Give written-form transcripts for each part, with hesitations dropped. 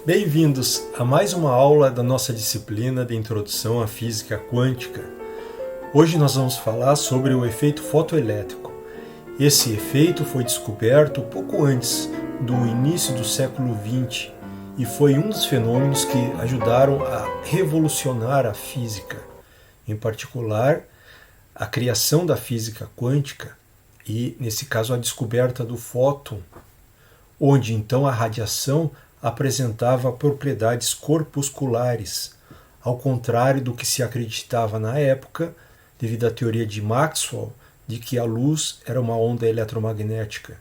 Bem-vindos a mais uma aula da nossa disciplina de Introdução à Física Quântica. Hoje nós vamos falar sobre o efeito fotoelétrico. Esse efeito foi descoberto pouco antes do início do século XX e foi um dos fenômenos que ajudaram a revolucionar a física, em particular a criação da física quântica e, nesse caso, a descoberta do fóton, onde então a radiação apresentava propriedades corpusculares, ao contrário do que se acreditava na época, devido à teoria de Maxwell, de que a luz era uma onda eletromagnética.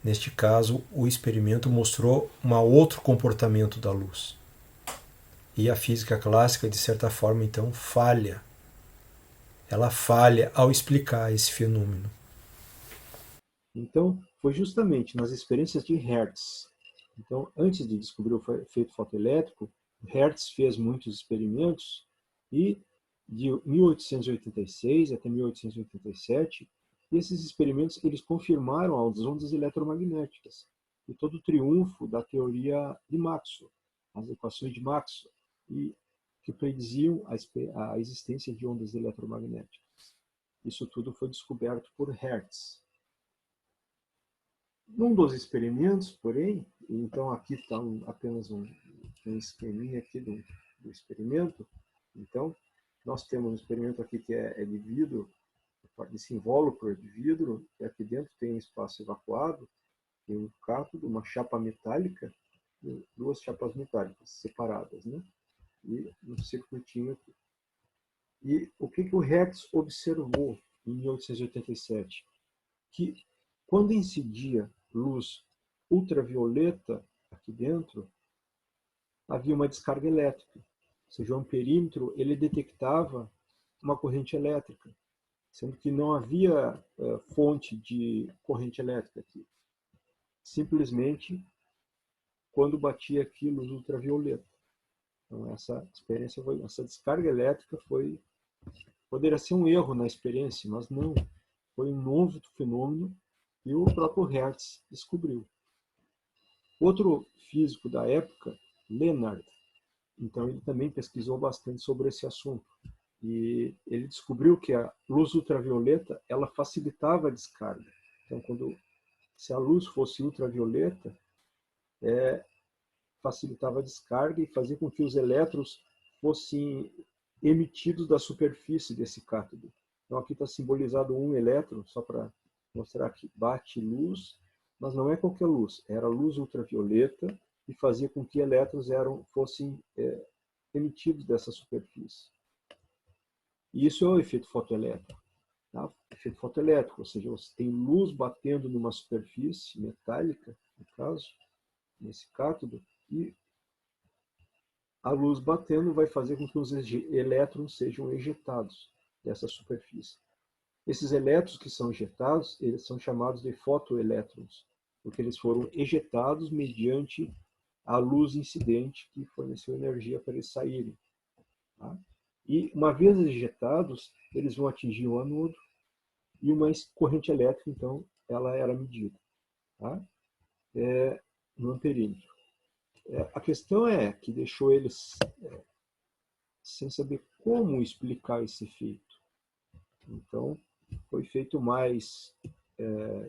Neste caso, o experimento mostrou um outro comportamento da luz. E a física clássica, de certa forma, então, falha. Ela falha ao explicar esse fenômeno. Então, foi justamente nas experiências de Hertz. Então, antes de descobrir o efeito fotoelétrico, Hertz fez muitos experimentos e de 1886 até 1887, esses experimentos eles confirmaram as ondas eletromagnéticas e todo o triunfo da teoria de Maxwell, as equações de Maxwell, e que prediziam a existência de ondas eletromagnéticas. Isso tudo foi descoberto por Hertz. Num dos experimentos, porém, então aqui está apenas um esqueminha aqui do experimento. Então, nós temos um experimento aqui que é de vidro, esse invólucro é de vidro, e aqui dentro tem um espaço evacuado, tem um cátodo, uma chapa metálica, e duas chapas metálicas separadas, né? E um circuitinho aqui. E o que o Hertz observou em 1887? Que quando incidia luz ultravioleta aqui dentro, havia uma descarga elétrica. Ou seja, o amperímetro ele detectava uma corrente elétrica, sendo que não havia fonte de corrente elétrica aqui. Simplesmente quando batia aqui luz ultravioleta. Então essa experiência essa descarga elétrica poderia ser um erro na experiência, mas não. Foi um novo fenômeno e o próprio Hertz descobriu. Outro físico da época, Leonard, então ele também pesquisou bastante sobre esse assunto. E ele descobriu que a luz ultravioleta ela facilitava a descarga. Então, se a luz fosse ultravioleta, facilitava a descarga e fazia com que os elétrons fossem emitidos da superfície desse cátodo. Então, aqui está simbolizado um elétron, só para mostrar que bate luz, mas não é qualquer luz, era luz ultravioleta e fazia com que elétrons fossem emitidos dessa superfície. E isso é o efeito fotoelétrico. Tá? Efeito fotoelétrico, ou seja, você tem luz batendo numa superfície metálica, no caso, nesse cátodo, e a luz batendo vai fazer com que os elétrons sejam ejetados dessa superfície. Esses elétrons que são ejetados, eles são chamados de fotoelétrons, porque eles foram ejetados mediante a luz incidente que forneceu energia para eles saírem. Tá? E uma vez ejetados, eles vão atingir o anodo e uma corrente elétrica, então, ela era medida, tá? No amperímetro. A questão é que deixou eles sem saber como explicar esse efeito. Então, foi feito mais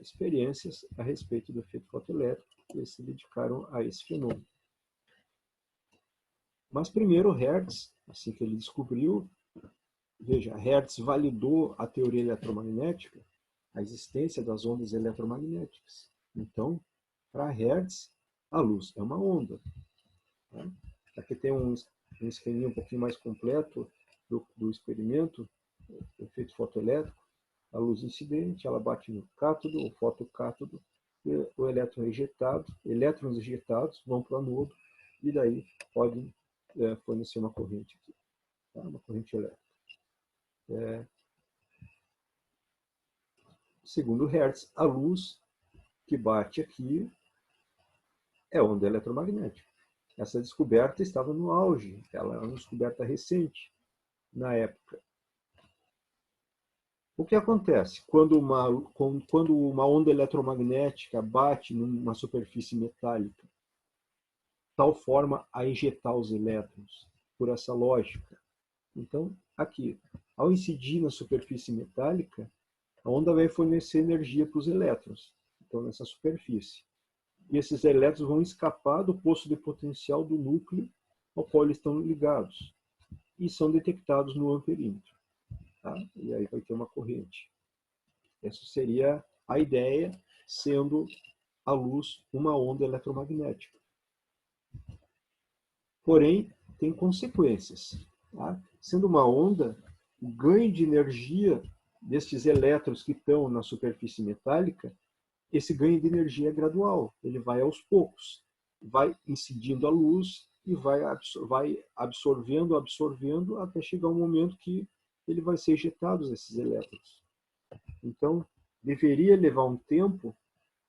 experiências a respeito do efeito fotoelétrico e eles se dedicaram a esse fenômeno. Mas primeiro Hertz, assim que ele descobriu, veja, Hertz validou a teoria eletromagnética, a existência das ondas eletromagnéticas. Então, para Hertz, a luz é uma onda. Tá? Aqui tem um esqueminha um pouquinho mais completo do experimento, o efeito fotoelétrico. A luz incidente, ela bate no cátodo, o fotocátodo, e o elétron ejetado, elétrons ejetados vão para o anodo e daí podem fornecer uma corrente aqui, tá? Uma corrente elétrica. Segundo Hertz, a luz que bate aqui é onda eletromagnética. Essa descoberta estava no auge, ela é uma descoberta recente na época. O que acontece quando uma onda eletromagnética bate numa superfície metálica? tal forma a injetar os elétrons, por essa lógica. Então, aqui, ao incidir na superfície metálica, a onda vai fornecer energia para os elétrons, então nessa superfície. E esses elétrons vão escapar do poço de potencial do núcleo ao qual eles estão ligados e são detectados no amperímetro. Tá? E aí vai ter uma corrente. Essa seria a ideia, sendo a luz uma onda eletromagnética. Porém, tem consequências. Tá? Sendo uma onda, o ganho de energia destes elétrons que estão na superfície metálica, esse ganho de energia é gradual, ele vai aos poucos, vai incidindo a luz e vai absorvendo, até chegar um momento que ele vai ser ejetado, esses elétrons. Então, deveria levar um tempo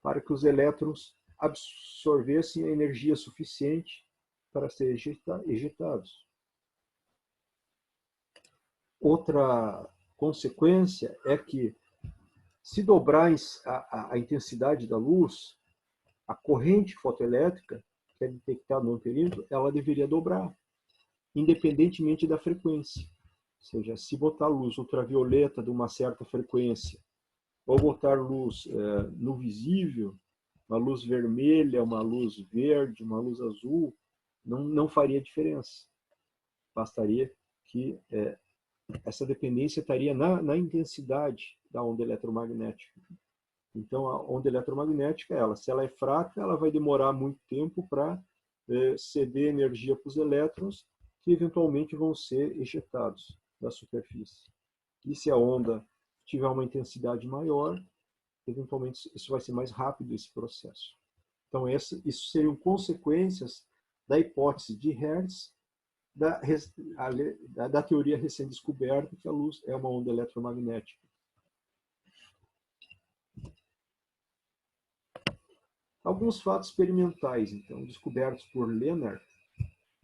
para que os elétrons absorvessem a energia suficiente para serem ejetados. Outra consequência é que, se dobrar a intensidade da luz, a corrente fotoelétrica, que é detectada no amperímetro, ela deveria dobrar, independentemente da frequência. Ou seja, se botar luz ultravioleta de uma certa frequência, ou botar luz no visível, uma luz vermelha, uma luz verde, uma luz azul, não faria diferença. Bastaria que essa dependência estaria na intensidade da onda eletromagnética. Então, a onda eletromagnética, se ela é fraca, ela vai demorar muito tempo para ceder energia para os elétrons, que eventualmente vão ser ejetados da superfície. E se a onda tiver uma intensidade maior, eventualmente isso vai ser mais rápido, esse processo. Então, isso seriam consequências da hipótese de Hertz, da teoria recém-descoberta, que a luz é uma onda eletromagnética. Alguns fatos experimentais, então, descobertos por Lennard,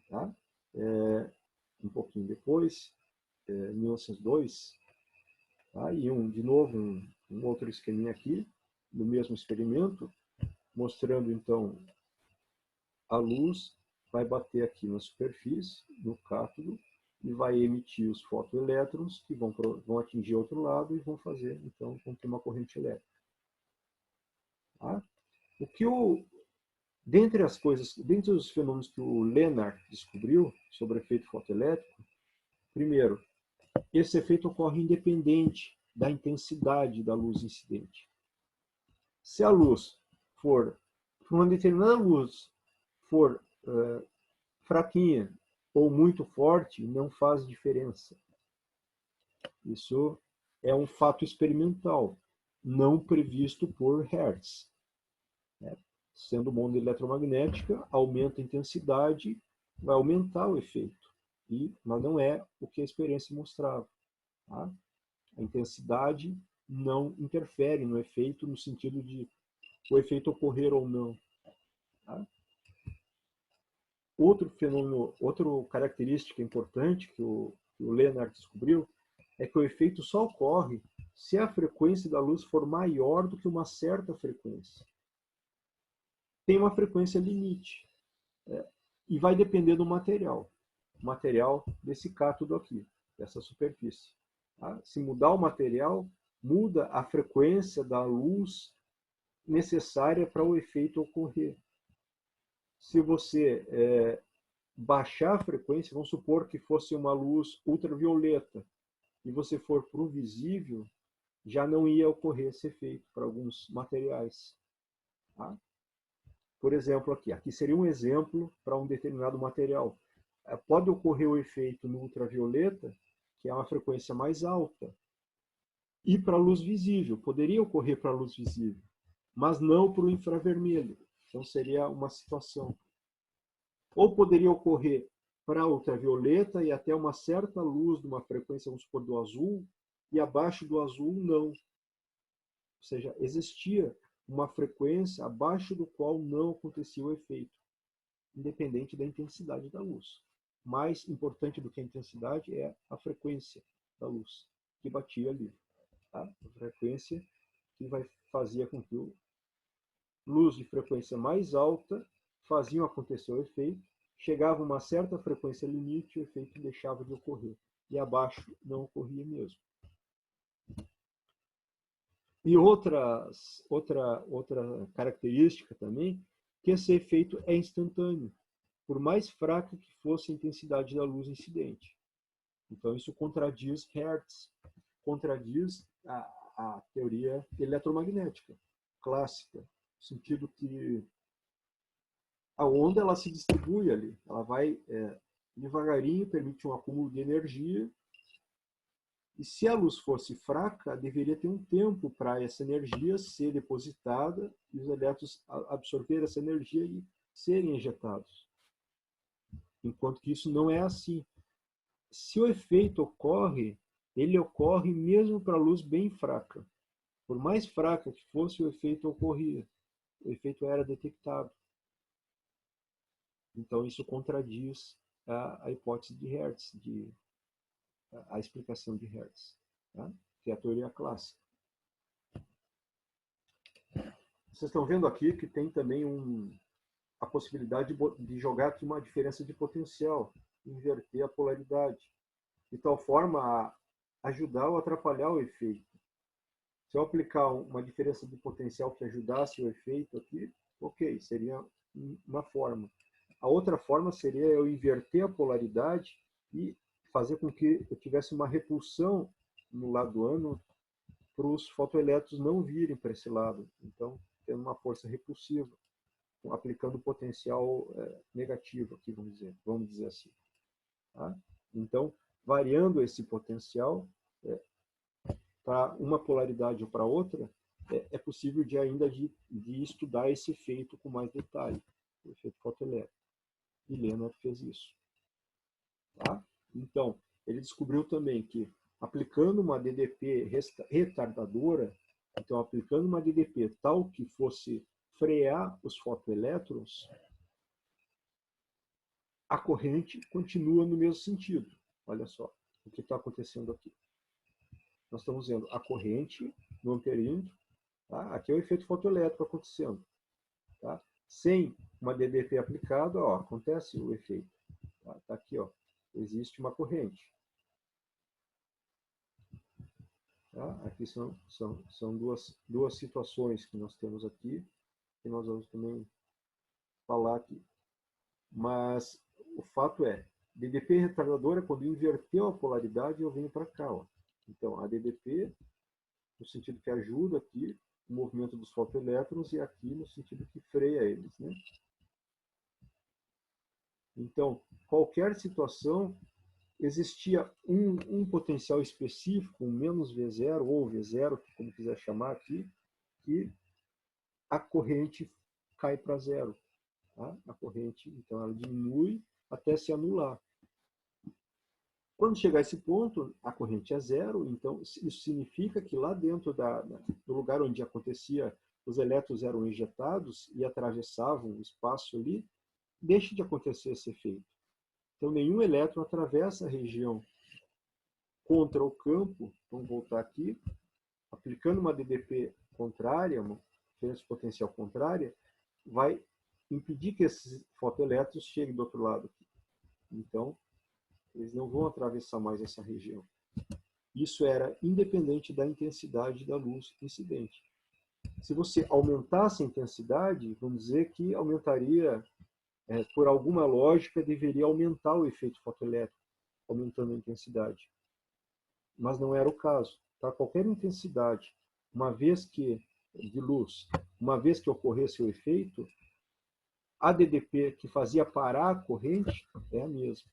tá? Um pouquinho depois, 1902, tá? E de novo, um outro esqueminha aqui, do mesmo experimento, mostrando, então, a luz vai bater aqui na superfície, no cátodo, e vai emitir os fotoelétrons, que vão atingir outro lado e vão fazer, então, vão ter uma corrente elétrica. Tá? Dentre os fenômenos que o Lennard descobriu sobre o efeito fotoelétrico, primeiro, esse efeito ocorre independente da intensidade da luz incidente. Se a luz uma determinada luz for fraquinha ou muito forte, não faz diferença. Isso é um fato experimental, não previsto por Hertz. Sendo uma onda eletromagnética, aumenta a intensidade, vai aumentar o efeito. Mas não é o que a experiência mostrava. Tá? A intensidade não interfere no efeito, no sentido de o efeito ocorrer ou não. Tá? Outra característica importante que o Lennard descobriu é que o efeito só ocorre se a frequência da luz for maior do que uma certa frequência. Tem uma frequência limite. E vai depender do material. O material desse cátodo aqui, dessa superfície. Tá? Se mudar o material, muda a frequência da luz necessária para o efeito ocorrer. Se você baixar a frequência, vamos supor que fosse uma luz ultravioleta, e você for para o visível, já não ia ocorrer esse efeito para alguns materiais. Tá? Por exemplo, aqui seria um exemplo para um determinado material. Pode ocorrer o efeito no ultravioleta, que é uma frequência mais alta, e para a luz visível. Poderia ocorrer para a luz visível, mas não para o infravermelho. Então, seria uma situação. Ou poderia ocorrer para a ultravioleta e até uma certa luz de uma frequência, vamos supor, do azul, e abaixo do azul, não. Ou seja, existia uma frequência abaixo do qual não acontecia o efeito, independente da intensidade da luz. Mais importante do que a intensidade é a frequência da luz que batia ali. Tá? A frequência que fazia com que luz de frequência mais alta faziam acontecer o efeito, chegava a uma certa frequência limite, o efeito deixava de ocorrer. E abaixo não ocorria mesmo. E outra característica também, que esse efeito é instantâneo, por mais fraca que fosse a intensidade da luz incidente. Então, isso contradiz Hertz, contradiz a teoria eletromagnética clássica, no sentido que a onda ela se distribui ali, ela vai devagarinho, permite um acúmulo de energia, e se a luz fosse fraca, deveria ter um tempo para essa energia ser depositada e os elétrons absorver essa energia e serem injetados. Enquanto que isso não é assim. Se o efeito ocorre, ele ocorre mesmo para a luz bem fraca. Por mais fraca que fosse, o efeito ocorria. O efeito era detectado. Então, isso contradiz a hipótese de Hertz, a explicação de Hertz, tá? Que é a teoria clássica. Vocês estão vendo aqui que tem também a possibilidade de jogar aqui uma diferença de potencial, inverter a polaridade, de tal forma a ajudar ou atrapalhar o efeito. Se eu aplicar uma diferença de potencial que ajudasse o efeito aqui, ok, seria uma forma. A outra forma seria eu inverter a polaridade e fazer com que eu tivesse uma repulsão no lado ânodo para os fotoelétrons não virem para esse lado. Então, tendo uma força repulsiva, aplicando potencial negativo aqui, vamos dizer assim. Tá? Então, variando esse potencial para uma polaridade ou para outra, é possível de estudar esse efeito com mais detalhe, o efeito fotoelétrico. E Leonard fez isso. Tá? Então, ele descobriu também que aplicando uma DDP retardadora, então aplicando uma DDP tal que fosse frear os fotoelétrons, a corrente continua no mesmo sentido. Olha só o que está acontecendo aqui. Nós estamos vendo a corrente no amperímetro. Tá? Aqui é o efeito fotoelétrico acontecendo. Tá? Sem uma DDP aplicada, ó, acontece o efeito. Tá aqui, ó, existe uma corrente. Tá? Aqui são duas situações que nós temos aqui, que nós vamos também falar aqui. Mas o fato é, DDP retardadora, quando inverteu a polaridade, eu venho para cá. Ó. Então, a DDP, no sentido que ajuda aqui o movimento dos fotoelétrons, e aqui no sentido que freia eles. Né? Então, qualquer situação, existia um potencial específico, um menos V0 ou V0, como quiser chamar aqui, que a corrente cai para zero. Tá? A corrente, então, ela diminui até se anular. Quando chegar a esse ponto, a corrente é zero, então isso significa que lá dentro do lugar onde acontecia, os elétrons eram injetados e atravessavam o espaço ali, deixa de acontecer esse efeito. Então, nenhum elétron atravessa a região contra o campo. Vamos voltar aqui. Aplicando uma DDP contrária, uma diferença potencial contrária, vai impedir que esses fotoelétrons cheguem do outro lado. Então, eles não vão atravessar mais essa região. Isso era independente da intensidade da luz incidente. Se você aumentasse a intensidade, vamos dizer que aumentaria, por alguma lógica, deveria aumentar o efeito fotoelétrico, aumentando a intensidade. Mas não era o caso. Tá? Qualquer intensidade, de luz, uma vez que ocorresse o efeito, a DDP que fazia parar a corrente é a mesma.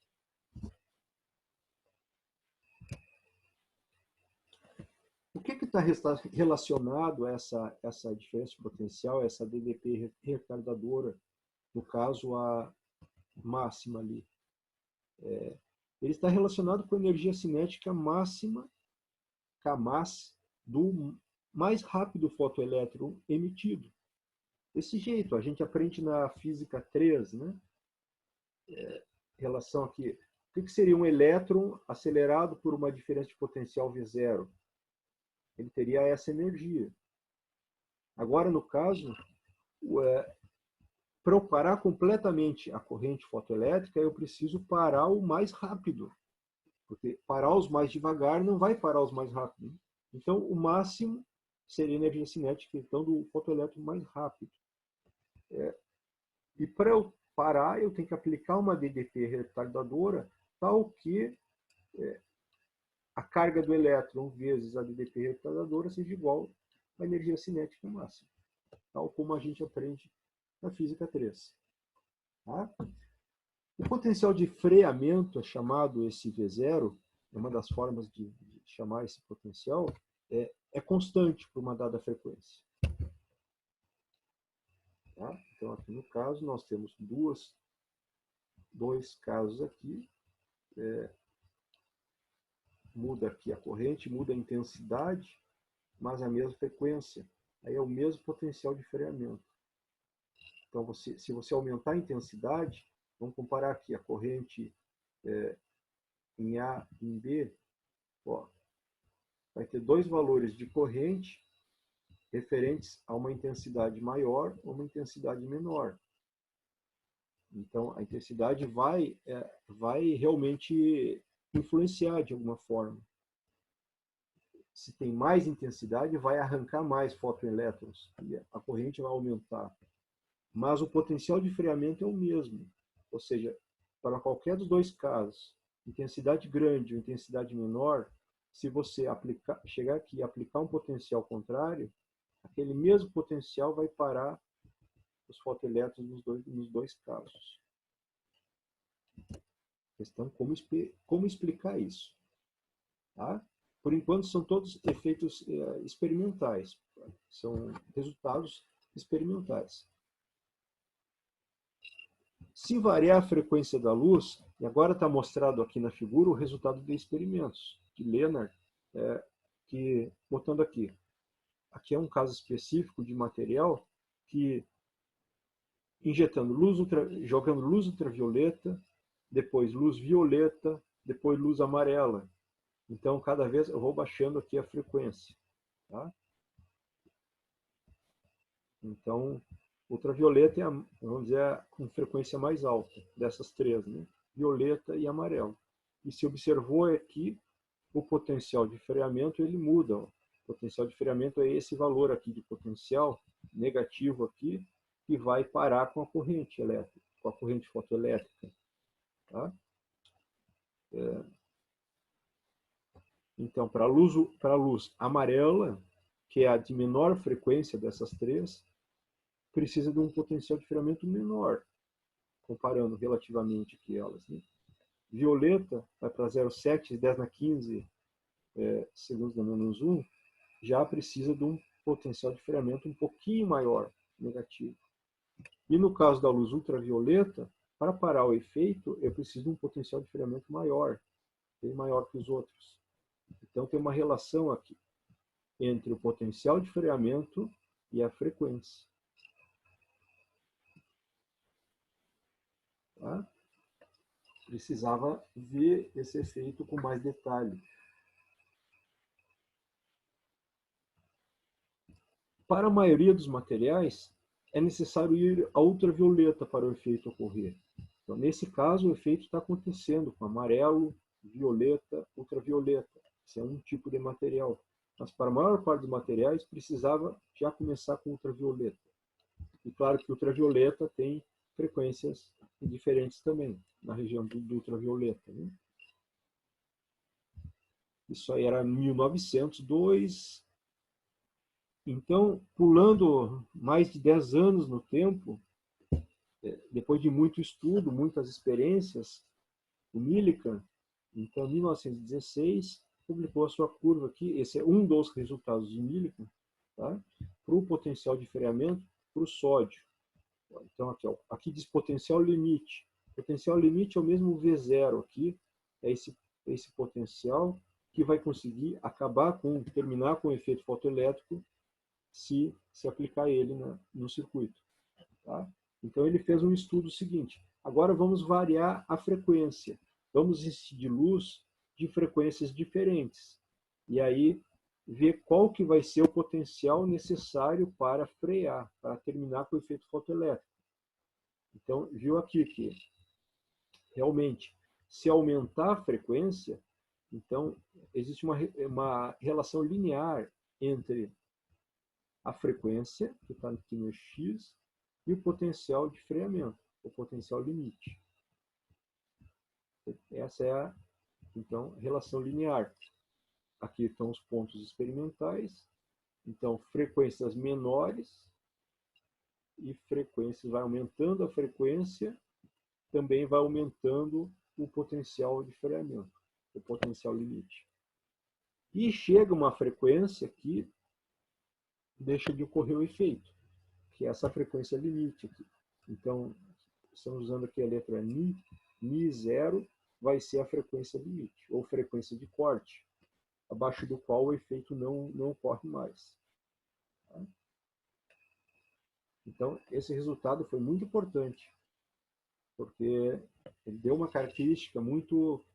O que está relacionado a essa diferença de potencial, essa DDP retardadora, no caso a máxima ali? Ele está relacionado com a energia cinética máxima, Kmass, do mais rápido fotoelétron emitido. Desse jeito, a gente aprende na física 3, né? Relação aqui. O que seria um elétron acelerado por uma diferença de potencial V0? Ele teria essa energia. Agora, no caso, para eu parar completamente a corrente fotoelétrica, eu preciso parar o mais rápido. Porque parar os mais devagar não vai parar os mais rápido. Então, o máximo seria a energia cinética, então, do fotoelétrico mais rápido. E para eu parar, eu tenho que aplicar uma DDP retardadora, tal que a carga do elétron vezes a DDP retardadora seja igual à energia cinética máxima, tal como a gente aprende na física 3. Tá? O potencial de freamento é chamado esse V0, é uma das formas de chamar esse potencial, é constante por uma dada frequência. Tá? Então, aqui no caso, nós temos dois casos aqui. Muda aqui a corrente, muda a intensidade, mas a mesma frequência. Aí é o mesmo potencial de freamento. Então, se você aumentar a intensidade, vamos comparar aqui a corrente em A e em B, ó, vai ter dois valores de corrente referentes a uma intensidade maior ou uma intensidade menor. Então, a intensidade vai realmente influenciar de alguma forma. Se tem mais intensidade, vai arrancar mais fotoelétrons e a corrente vai aumentar. Mas o potencial de freamento é o mesmo. Ou seja, para qualquer dos dois casos, intensidade grande ou intensidade menor, se você chegar aqui e aplicar um potencial contrário, aquele mesmo potencial vai parar os fotoelétrons nos dois casos. Questão como explicar isso. Tá? Por enquanto, são todos efeitos experimentais. São resultados experimentais. Se variar a frequência da luz, e agora está mostrado aqui na figura o resultado de experimentos de Lennard, que, botando aqui é um caso específico de material que, jogando luz ultravioleta, depois luz violeta, depois luz amarela. Então, cada vez eu vou baixando aqui a frequência. Tá? Então, ultravioleta é, vamos dizer, com frequência mais alta dessas três, né? Violeta e amarelo. E se observou aqui, o potencial de freamento ele muda. Ó. O potencial de freamento é esse valor aqui de potencial negativo aqui, que vai parar com a corrente elétrica, com a corrente fotoelétrica. Tá? Então, para a luz amarela, que é a de menor frequência dessas três, precisa de um potencial de freamento menor, comparando relativamente aqui elas. Né? Violeta vai para 0,7, 10 na 15 segundos na menos 1, já precisa de um potencial de freamento um pouquinho maior, negativo. E no caso da luz ultravioleta, para parar o efeito, eu preciso de um potencial de freamento maior, bem maior que os outros. Então, tem uma relação aqui entre o potencial de freamento e a frequência. Tá? Precisava ver esse efeito com mais detalhe. Para a maioria dos materiais, é necessário ir à ultravioleta para o efeito ocorrer. Então, nesse caso, o efeito está acontecendo com amarelo, violeta, ultravioleta. Esse é um tipo de material. Mas para a maior parte dos materiais, precisava já começar com ultravioleta. E claro que ultravioleta tem frequências diferentes também, na região do ultravioleta. Né? Isso aí era 1902. Então, pulando mais de 10 anos no tempo, depois de muito estudo, muitas experiências, o Millikan, então, em 1916, publicou a sua curva aqui. Esse é um dos resultados de Millikan, tá? Para o potencial de freamento para o sódio. Então, aqui diz potencial limite. Potencial limite é o mesmo V0 aqui, é esse potencial que vai conseguir terminar com o efeito fotoelétrico se aplicar ele no circuito. Tá? Então, ele fez um estudo seguinte. Agora, vamos variar a frequência. Vamos incidir luz de frequências diferentes. E aí, ver qual que vai ser o potencial necessário para frear, para terminar com o efeito fotoelétrico. Então, viu aqui que realmente, se aumentar a frequência, então existe uma relação linear entre a frequência, que está aqui no X, e o potencial de freamento, o potencial limite. Essa é a, então, relação linear. Aqui estão os pontos experimentais. Então, frequências menores e frequências, vai aumentando a frequência, também vai aumentando o potencial de freamento, o potencial limite. E chega uma frequência que deixa de ocorrer o efeito, que é essa frequência limite aqui. Então, estamos usando aqui a letra Mi, Mi0 vai ser a frequência limite, ou frequência de corte, abaixo do qual o efeito não ocorre mais. Tá? Então, esse resultado foi muito importante, porque ele deu uma característica muito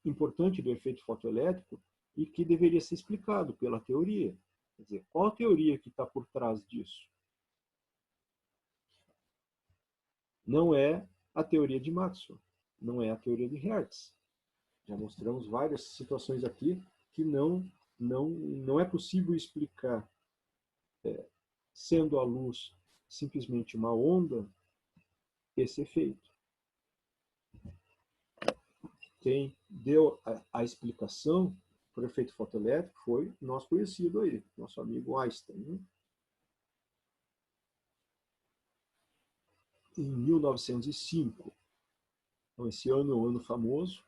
importante do efeito fotoelétrico e que deveria ser explicado pela teoria. Quer dizer, qual a teoria que está por trás disso? Não é a teoria de Maxwell, não é a teoria de Hertz. Já mostramos várias situações aqui que não é possível explicar, sendo a luz simplesmente uma onda, esse efeito. Quem deu a explicação para o efeito fotoelétrico foi o nosso conhecido aí, nosso amigo Einstein. Né? Em 1905, então esse ano é um ano famoso,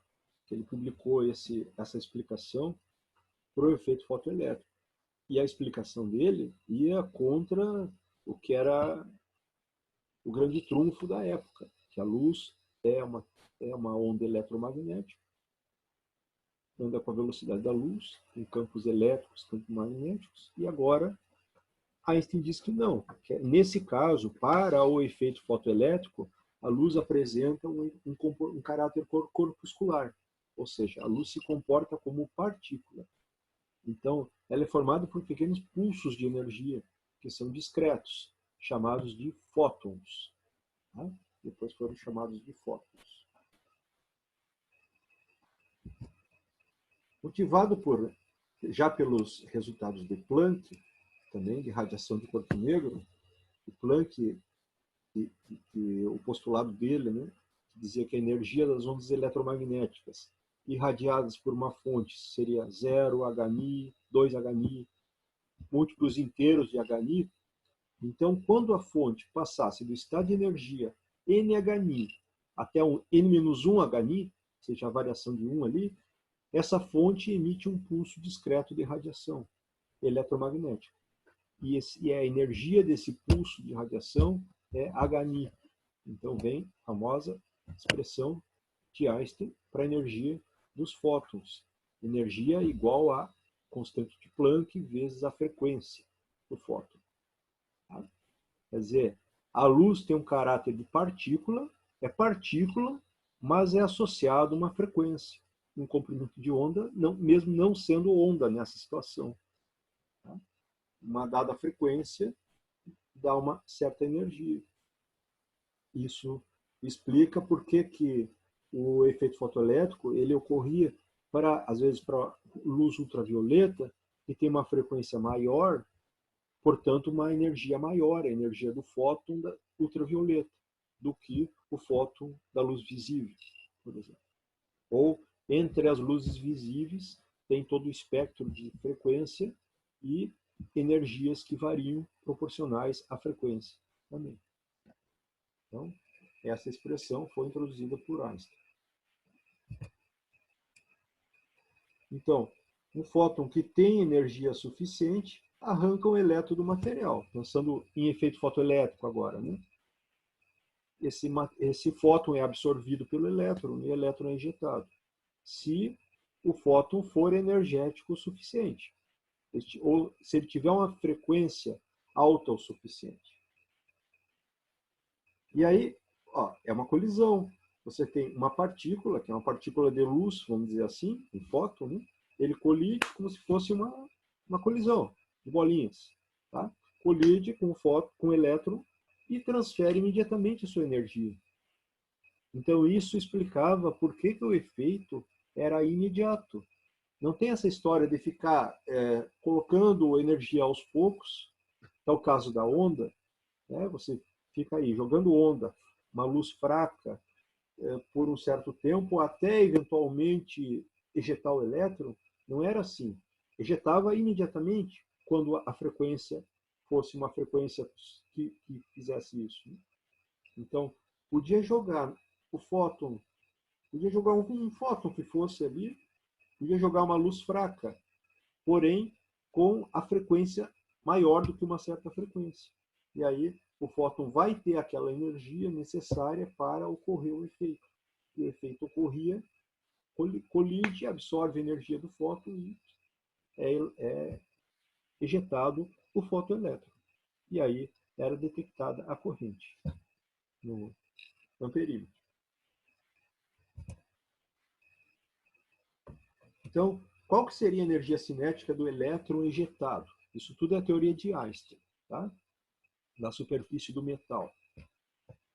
que ele publicou essa explicação para o efeito fotoelétrico. E a explicação dele ia contra o que era o grande trunfo da época, que a luz é uma onda eletromagnética, anda com a velocidade da luz, em campos elétricos, campos magnéticos, e agora Einstein diz que não. Que nesse caso, para o efeito fotoelétrico, a luz apresenta um caráter corpuscular, ou seja, a luz se comporta como partícula. Então, ela é formada por pequenos pulsos de energia, que são discretos, chamados de fótons. Tá? Depois foram chamados de fótons. Motivado já pelos resultados de Planck, também de radiação de corpo negro, o Planck, o postulado dele, né, que dizia que a energia das ondas eletromagnéticas irradiadas por uma fonte seria 0 HNI, 2 HNI, múltiplos inteiros de HNI. Então, quando a fonte passasse do estado de energia NHNI até um N-1 HNI, ou seja, a variação de 1 ali, essa fonte emite um pulso discreto de radiação eletromagnética. E a energia desse pulso de radiação é HNI. Então vem a famosa expressão de Einstein para a energia dos fótons. Energia igual a constante de Planck vezes a frequência do fóton. Tá? Quer dizer, a luz tem um caráter de partícula, é partícula, mas é associado a uma frequência, um comprimento de onda, mesmo não sendo onda nessa situação. Tá? Uma dada frequência dá uma certa energia. Isso explica por que o efeito fotoelétrico ele ocorria às vezes para luz ultravioleta, que tem uma frequência maior, portanto uma energia maior, a energia do fóton da ultravioleta, do que o fóton da luz visível, por exemplo. Ou entre as luzes visíveis tem todo o espectro de frequência e energias que variam proporcionais à frequência também. Então, essa expressão foi introduzida por Einstein. Então, um fóton que tem energia suficiente arranca um elétron do material, pensando em efeito fotoelétrico agora, né? Esse fóton é absorvido pelo elétron e o elétron é injetado. Se o fóton for energético o suficiente, ou se ele tiver uma frequência alta o suficiente. E aí, é uma colisão. Você tem uma partícula, que é uma partícula de luz, vamos dizer assim, um fóton, né? Ele colide como se fosse uma colisão de bolinhas. Tá? Colide com o elétron e transfere imediatamente a sua energia. Então, isso explicava por que o efeito era imediato. Não tem essa história de ficar colocando energia aos poucos, que é o caso da onda, né? Você fica aí jogando onda, uma luz fraca, por um certo tempo, até eventualmente ejetar o elétron. Não era assim. Ejetava imediatamente quando a frequência fosse uma frequência que fizesse isso. Então, podia jogar o fóton, podia jogar um fóton que fosse ali, podia jogar uma luz fraca, porém com a frequência maior do que uma certa frequência. E aí o fóton vai ter aquela energia necessária para ocorrer o efeito. E o efeito ocorria, colide, absorve a energia do fóton e é ejetado o fotoelétron. E aí era detectada a corrente no amperímetro. Então, qual que seria a energia cinética do elétron ejetado? Isso tudo é a teoria de Einstein, tá? Na superfície do metal.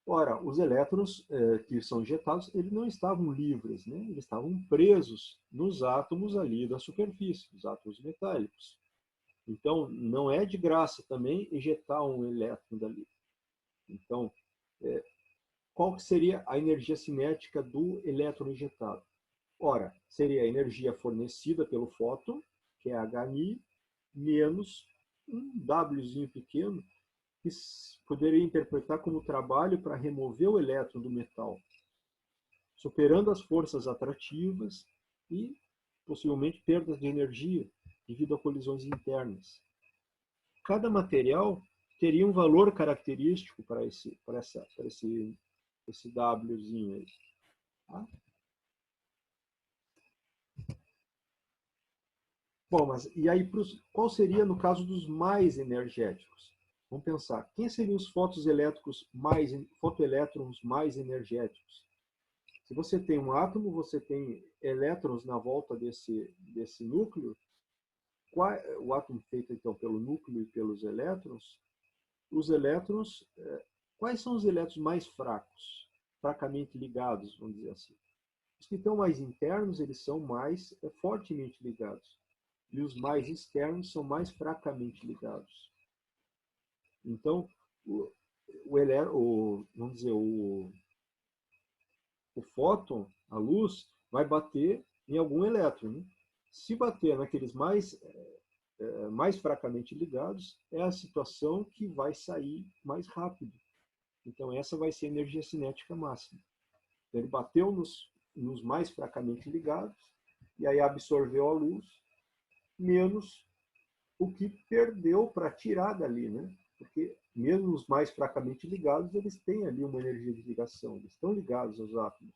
Ora, os elétrons que são ejetados, eles não estavam livres, né? Eles estavam presos nos átomos ali da superfície, os átomos metálicos. Então, não é de graça também ejetar um elétron dali. Então, qual que seria a energia cinética do elétron ejetado? Ora, seria a energia fornecida pelo fóton, que é HI, menos um Wzinho pequeno, que poderia interpretar como trabalho para remover o elétron do metal, superando as forças atrativas e, possivelmente, perdas de energia devido a colisões internas. Cada material teria um valor característico para esse Wzinho aí. Tá? Bom, mas e aí qual seria no caso dos mais energéticos? Vamos pensar, quem seriam os fotoelétrons mais energéticos? Se você tem um átomo, você tem elétrons na volta desse núcleo, o átomo feito então pelo núcleo e pelos elétrons, os elétrons, quais são os elétrons mais fracos, fracamente ligados, vamos dizer assim? Os que estão mais internos, eles são mais fortemente ligados. E os mais externos são mais fracamente ligados. Então, vamos dizer, o fóton, a luz, vai bater em algum elétron. Né? Se bater naqueles mais fracamente ligados, é a situação que vai sair mais rápido. Então, essa vai ser a energia cinética máxima. Ele bateu nos mais fracamente ligados, e aí absorveu a luz, menos o que perdeu para tirar dali, né? Porque mesmo os mais fracamente ligados, eles têm ali uma energia de ligação, eles estão ligados aos átomos,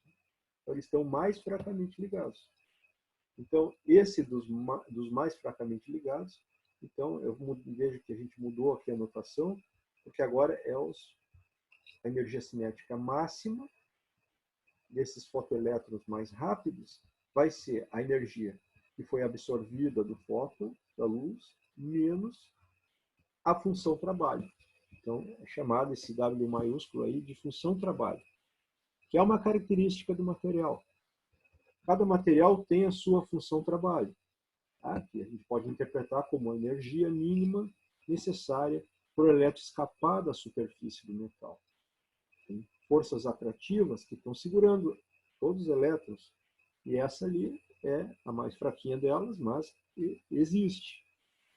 então eles estão mais fracamente ligados. Então, esse dos mais fracamente ligados, então eu vejo que a gente mudou aqui a notação, porque agora é a energia cinética máxima desses fotoelétrons mais rápidos vai ser a energia que foi absorvida do fóton, da luz, menos a função trabalho. Então, é chamado esse W maiúsculo aí de função trabalho, que é uma característica do material. Cada material tem a sua função trabalho, tá? Que a gente pode interpretar como a energia mínima necessária para o elétron escapar da superfície do metal. Tem forças atrativas que estão segurando todos os elétrons, e essa ali é a mais fraquinha delas, mas existe,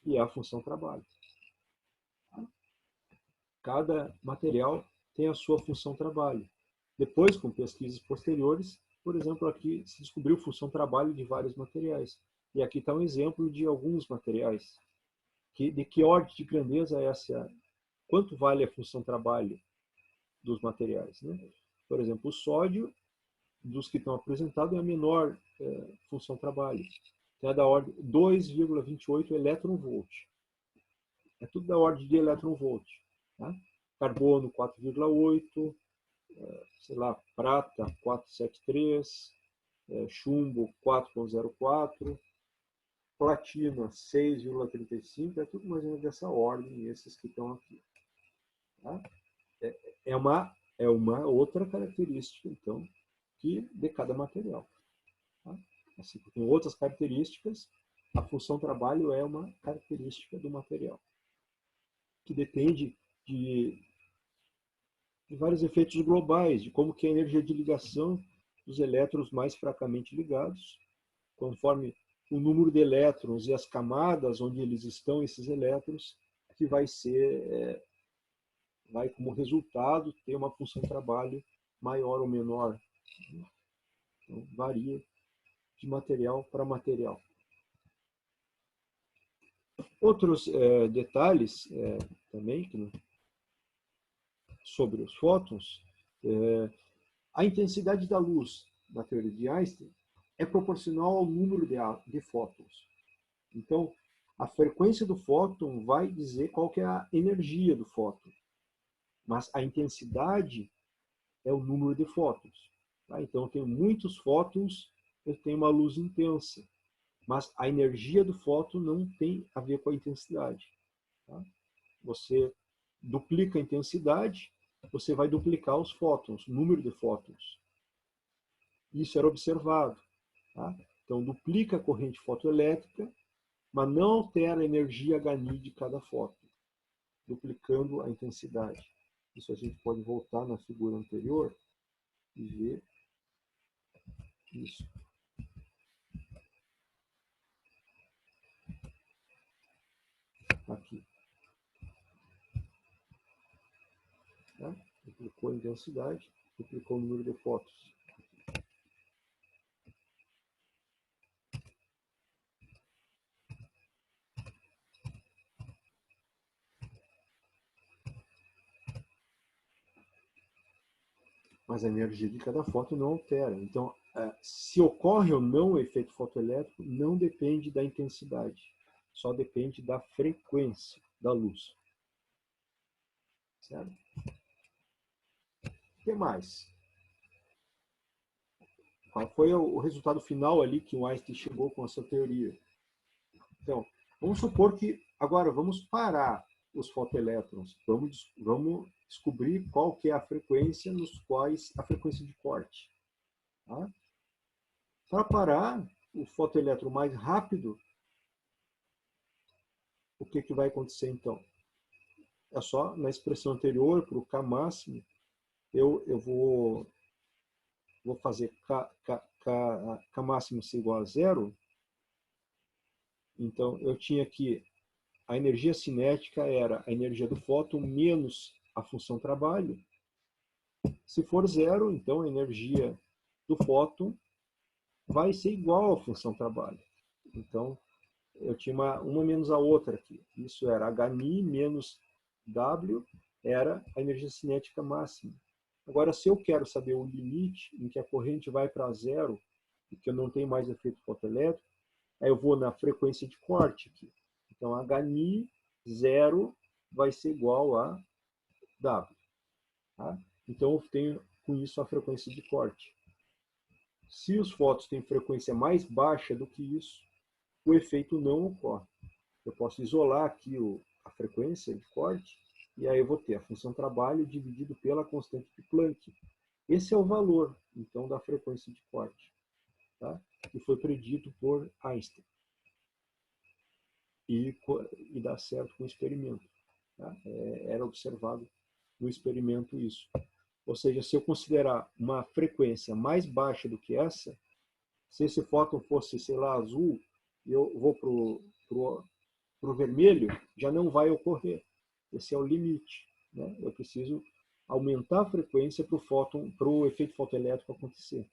e é a função trabalho. Cada material tem a sua função trabalho. Depois, com pesquisas posteriores, por exemplo, aqui se descobriu função trabalho de vários materiais. E aqui está um exemplo de alguns materiais. De que ordem de grandeza é essa? Quanto vale a função trabalho dos materiais? Né? Por exemplo, o sódio, dos que estão apresentados, é a menor função trabalho. É da ordem 2,28 elétron-volt. É tudo da ordem de elétron-volt. Tá? Carbono 4,8, sei lá, prata 4,73, chumbo 4,04, platina 6,35, é tudo mais ou menos dessa ordem, esses que estão aqui. Tá? é uma outra característica, então, de cada material. Tá? Assim, tem outras características, a função trabalho é uma característica do material, que depende de vários efeitos globais, de como que é a energia de ligação dos elétrons mais fracamente ligados, conforme o número de elétrons e as camadas onde eles estão, esses elétrons, que vai como resultado ter uma função trabalho maior ou menor. Então, varia de material para material. Outros detalhes também sobre os fótons, a intensidade da luz, na teoria de Einstein, é proporcional ao número de fótons. Então, a frequência do fóton vai dizer qual que é a energia do fóton, mas a intensidade é o número de fótons. Tá? Então, eu tenho muitos fótons, eu tenho uma luz intensa, mas a energia do fóton não tem a ver com a intensidade. Tá? Você duplica a intensidade, você vai duplicar os fótons, o número de fótons. Isso era observado. Tá? Então, duplica a corrente fotoelétrica, mas não altera a energia Hν de cada fóton, duplicando a intensidade. Isso a gente pode voltar na figura anterior e ver isso. Aqui. Tá? Duplicou a intensidade, duplicou o número de fótons. Mas a energia de cada fóton não altera. Então, se ocorre ou não o efeito fotoelétrico, não depende da intensidade. Só depende da frequência da luz. Certo? O que mais? Qual foi o resultado final ali que o Einstein chegou com a sua teoria? Então, vamos supor que agora vamos parar os fotoelétrons. Vamos descobrir qual que é a frequência nos quais a frequência de corte. Tá? Para parar o fotoelétron mais rápido, o que vai acontecer então? É só na expressão anterior, para o K máximo, eu vou fazer K máximo ser igual a zero. Então, eu tinha aqui a energia cinética era a energia do fóton menos a função trabalho. Se for zero, então a energia do fóton vai ser igual à função trabalho. Então, eu tinha uma menos a outra aqui. Isso era Hν menos W, era a energia cinética máxima. Agora, se eu quero saber o limite em que a corrente vai para zero, e que eu não tenho mais efeito fotoelétrico, aí eu vou na frequência de corte aqui. Então, Hν zero vai ser igual a W. Tá? Então, eu tenho com isso a frequência de corte. Se os fótons têm frequência mais baixa do que isso, o efeito não ocorre. Eu posso isolar aqui a frequência de corte, e aí eu vou ter a função trabalho dividido pela constante de Planck. Esse é o valor, então, da frequência de corte, tá? Que foi predito por Einstein. E dá certo com o experimento. Tá? Era observado no experimento isso. Ou seja, se eu considerar uma frequência mais baixa do que essa, se esse fóton fosse, sei lá, azul, eu vou para o vermelho, já não vai ocorrer. Esse é o limite. Né? Eu preciso aumentar a frequência para o efeito fotoelétrico acontecer.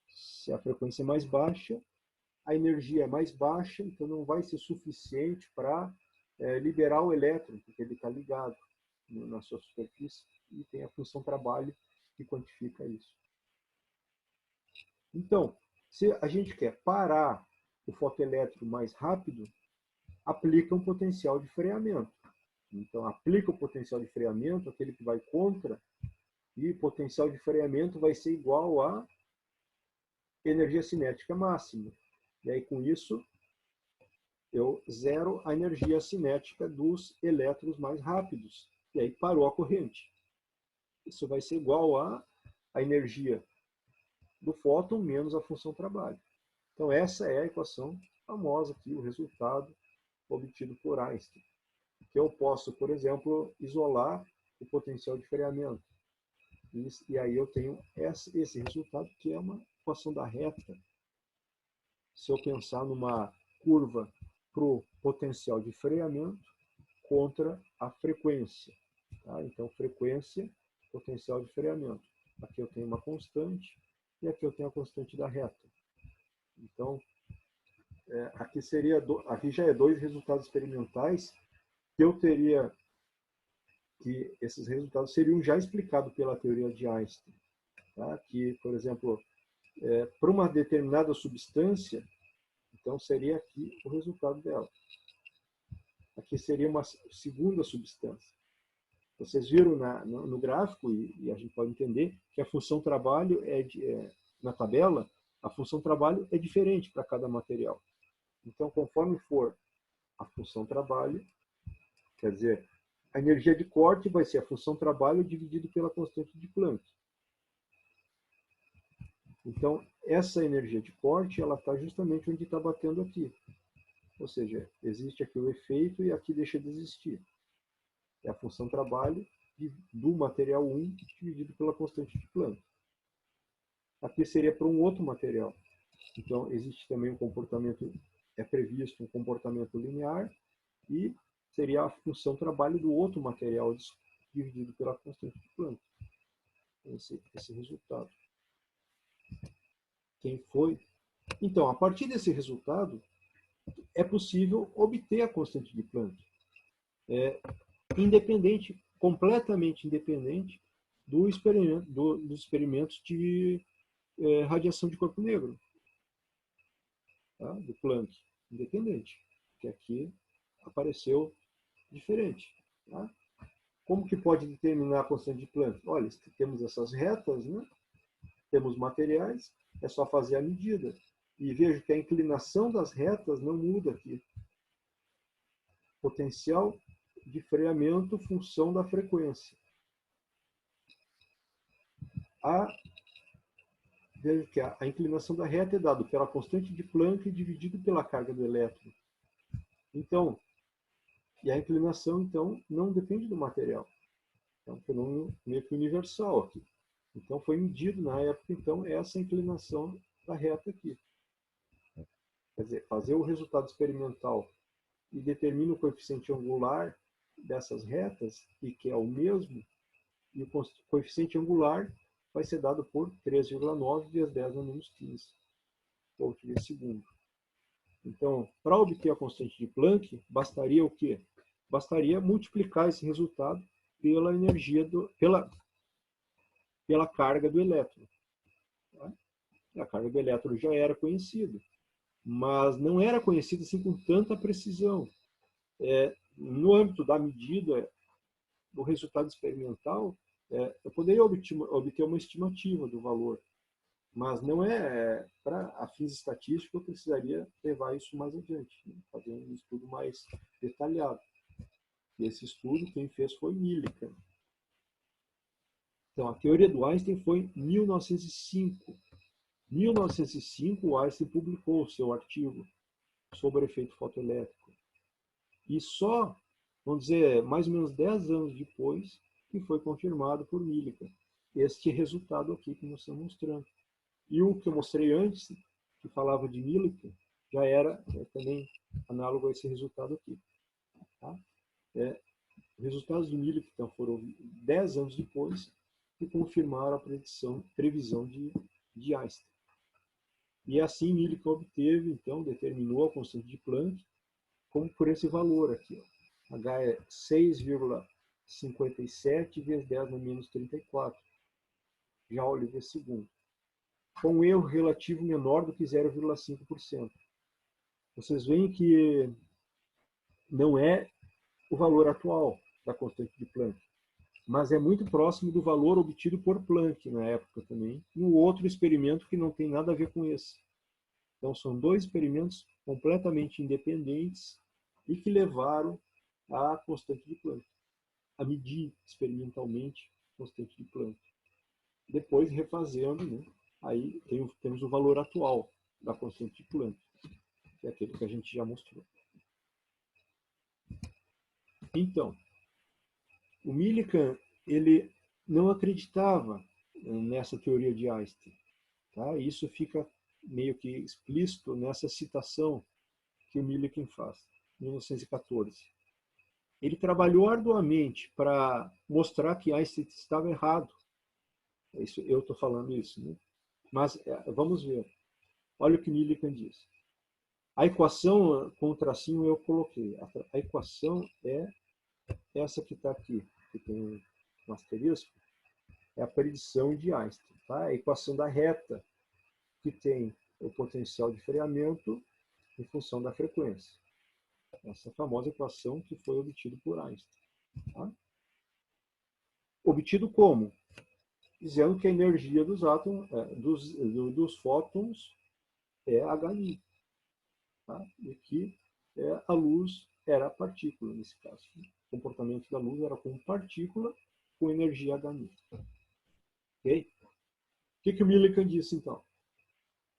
Se a frequência é mais baixa, a energia é mais baixa, então não vai ser suficiente para liberar o elétron, porque ele está ligado na sua superfície e tem a função trabalho que quantifica isso. Então, se a gente quer parar o fotoelétrico mais rápido, aplica um potencial de freamento. Então, aplica o potencial de freamento, aquele que vai contra, e o potencial de freamento vai ser igual a energia cinética máxima. E aí, com isso, eu zero a energia cinética dos elétrons mais rápidos. E aí parou a corrente. isso vai ser igual a energia do fóton menos a função trabalho. Então, essa é a equação famosa aqui, o resultado obtido por Einstein. Que eu posso, por exemplo, isolar o potencial de freamento. E aí eu tenho esse resultado, que é uma equação da reta. Se eu pensar numa curva para o potencial de freamento contra a frequência. Tá? Então, frequência, potencial de freamento. Aqui eu tenho uma constante e aqui eu tenho a constante da reta. Então, aqui já é dois resultados experimentais que eu teria que esses resultados seriam já explicados pela teoria de Einstein. Tá? Que, por exemplo, para uma determinada substância, então seria aqui o resultado dela. Aqui seria uma segunda substância. Vocês viram no gráfico, e a gente pode entender, que a função trabalho na tabela, a função trabalho é diferente para cada material. Então, conforme for a função trabalho, quer dizer, a energia de corte vai ser a função trabalho dividido pela constante de Planck. Então, essa energia de corte, ela está justamente onde está batendo aqui. Ou seja, existe aqui o efeito e aqui deixa de existir. É a função trabalho do material 1 dividido pela constante de Planck. Aqui seria para um outro material. Então, existe também um comportamento, é previsto um comportamento linear e seria a função trabalho do outro material dividido pela constante de Planck. Esse resultado. Quem foi? Então, a partir desse resultado, é possível obter a constante de Planck. Independente, completamente independente dos experimentos de radiação de corpo negro. Tá? Do Planck. Independente. Que aqui apareceu diferente. Tá? Como que pode determinar a constante de Planck? Olha, temos essas retas, né? Temos materiais, é só fazer a medida. E vejo que a inclinação das retas não muda aqui. Potencial de freamento, função da frequência. Vejo que a inclinação da reta é dada pela constante de Planck dividido pela carga do elétron. Então, e a inclinação, então, não depende do material. É um fenômeno meio que universal aqui. Então, foi medido na época, então, essa inclinação da reta aqui. Quer dizer, fazer o resultado experimental e determina o coeficiente angular dessas retas, e que é o mesmo, e o coeficiente angular vai ser dado por 3,9 vezes 10 a menos 15 volt de segundo. Então, para obter a constante de Planck, bastaria o quê? Bastaria multiplicar esse resultado pela energia pela carga do elétron. Tá? A carga do elétron já era conhecida, mas não era conhecida assim com tanta precisão. No âmbito da medida do resultado experimental, eu poderia obter uma estimativa do valor, mas não para fins estatísticos, eu precisaria levar isso mais adiante, né? Fazer um estudo mais detalhado. E esse estudo, quem fez foi Millikan. Então, a teoria do Einstein foi em 1905. Em 1905, o Einstein publicou o seu artigo sobre o efeito fotoelétrico. E só, vamos dizer, mais ou menos 10 anos depois, que foi confirmado por Millikan este resultado aqui que nós estamos mostrando. E o que eu mostrei antes, que falava de Millikan, já era também análogo a esse resultado aqui. Tá? Os resultados de Millikan então, foram 10 anos depois que confirmaram a previsão de Einstein. E assim Millikan obteve, então, determinou a constante de Planck como por esse valor aqui. Ó. H é 6,57 vezes 10 a menos 34 joule por segundo, com um erro relativo menor do que 0,5%. Vocês veem que não é o valor atual da constante de Planck, mas é muito próximo do valor obtido por Planck na época também, em um outro experimento que não tem nada a ver com esse. Então, são dois experimentos completamente independentes e que levaram à constante de Planck, a medir experimentalmente constante de Planck. Depois, refazendo, né, aí temos o valor atual da constante de Planck, que é aquele que a gente já mostrou. Então, o Millikan, ele não acreditava nessa teoria de Einstein. Tá? Isso fica meio que explícito nessa citação que o Millikan faz, em 1914. Ele trabalhou arduamente para mostrar que Einstein estava errado. Isso, eu estou falando isso, né? Mas vamos ver. Olha o que Millikan diz. A equação com o tracinho eu coloquei. A equação é essa que está aqui, que tem um asterisco, é a predição de Einstein. Tá? A equação da reta, que tem o potencial de freamento em função da frequência. Essa famosa equação que foi obtida por Einstein. Tá? Obtido como? Dizendo que a energia dos átomos, dos fótons é HI. Tá? E que a luz era a partícula, nesse caso. O comportamento da luz era como partícula com energia HI. Ok? O que o Millikan disse, então?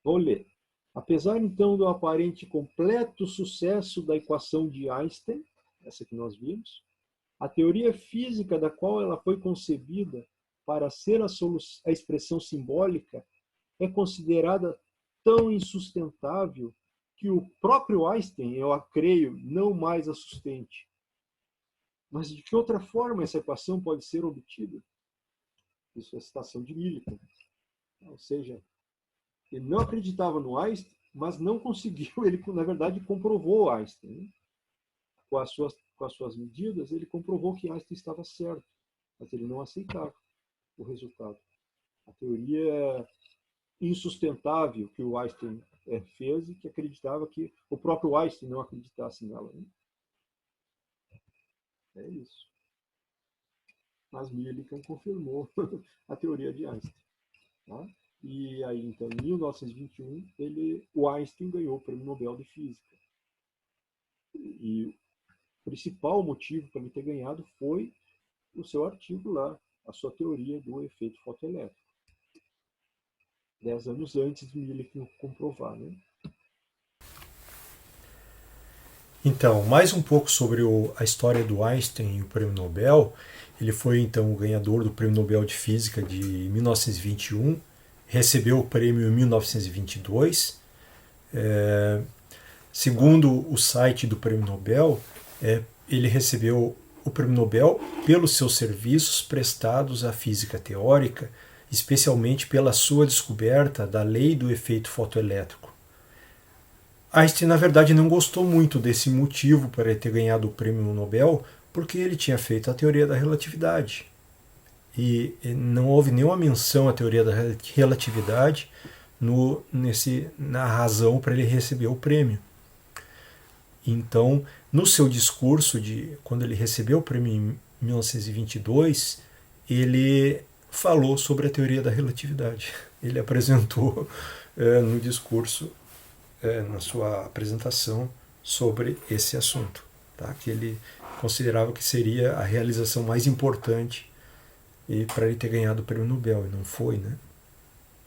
Vou ler. Apesar, então, do aparente completo sucesso da equação de Einstein, essa que nós vimos, a teoria física da qual ela foi concebida para ser a expressão simbólica é considerada tão insustentável que o próprio Einstein, eu creio, não mais a sustente. Mas de que outra forma essa equação pode ser obtida? Isso é a citação de Millikan. Ou seja, ele não acreditava no Einstein, mas não conseguiu, ele na verdade comprovou o Einstein. Né? Com as suas medidas, ele comprovou que Einstein estava certo, mas ele não aceitava o resultado. A teoria insustentável que o Einstein fez e que acreditava que o próprio Einstein não acreditasse nela. Né? É isso. Mas Millikan confirmou a teoria de Einstein. Tá? E aí, então, em 1921, o Einstein ganhou o Prêmio Nobel de Física. E o principal motivo para ele ter ganhado foi o seu artigo lá, a sua teoria do efeito fotoelétrico. 10 anos antes de Millikan comprovar, né? Então, mais um pouco sobre a história do Einstein e o Prêmio Nobel. Ele foi, então, o ganhador do Prêmio Nobel de Física de 1921, recebeu o prêmio em 1922. Segundo o site do Prêmio Nobel, ele recebeu o Prêmio Nobel pelos seus serviços prestados à física teórica, especialmente pela sua descoberta da lei do efeito fotoelétrico. Einstein, na verdade, não gostou muito desse motivo para ele ter ganhado o Prêmio Nobel, porque ele tinha feito a teoria da relatividade. E não houve nenhuma menção à teoria da relatividade na razão para ele receber o prêmio. Então, no seu discurso, quando ele recebeu o prêmio em 1922, ele falou sobre a teoria da relatividade. Ele apresentou no discurso, na sua apresentação, sobre esse assunto, tá? Que ele considerava que seria a realização mais importante para ele ter ganhado o prêmio Nobel, e não foi, né?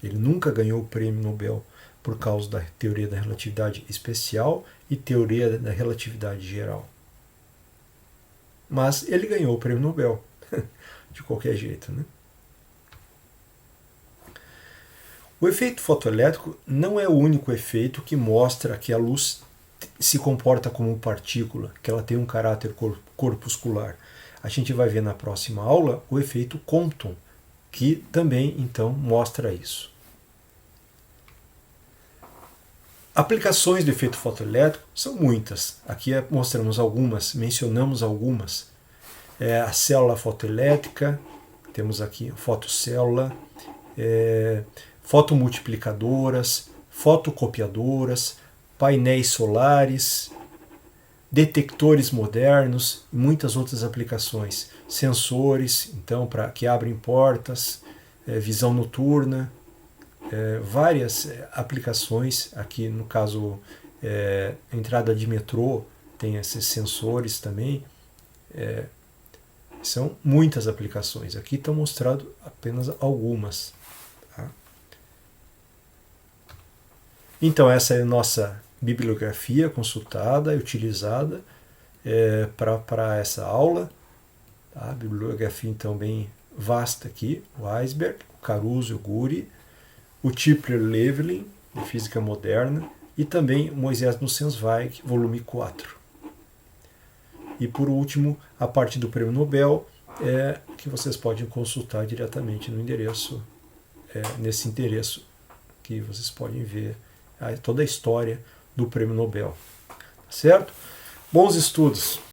Ele nunca ganhou o prêmio Nobel por causa da teoria da relatividade especial e teoria da relatividade geral. Mas ele ganhou o prêmio Nobel, de qualquer jeito, né? O efeito fotoelétrico não é o único efeito que mostra que a luz se comporta como partícula, que ela tem um caráter corpuscular. A gente vai ver na próxima aula o efeito Compton, que também então mostra isso. Aplicações do efeito fotoelétrico são muitas. Aqui mostramos algumas, mencionamos algumas. A célula fotoelétrica, temos aqui a fotocélula, fotomultiplicadoras, fotocopiadoras, painéis solares, detectores modernos e muitas outras aplicações. Sensores, então, que abrem portas, visão noturna, várias aplicações. Aqui, no caso, entrada de metrô, tem esses sensores também. São muitas aplicações. Aqui estão mostrando apenas algumas. Tá? Então, essa é a nossa bibliografia consultada e utilizada para essa aula. Tá? A bibliografia, então, bem vasta aqui. O Weisberg, o Caruso e o Guri, o Tipler-Levlin, de Física Moderna, e também o Moisés Nussensweig, volume 4. E, por último, a parte do Prêmio Nobel, que vocês podem consultar diretamente no endereço, nesse endereço que vocês podem ver toda a história do Prêmio Nobel. Certo? Bons estudos!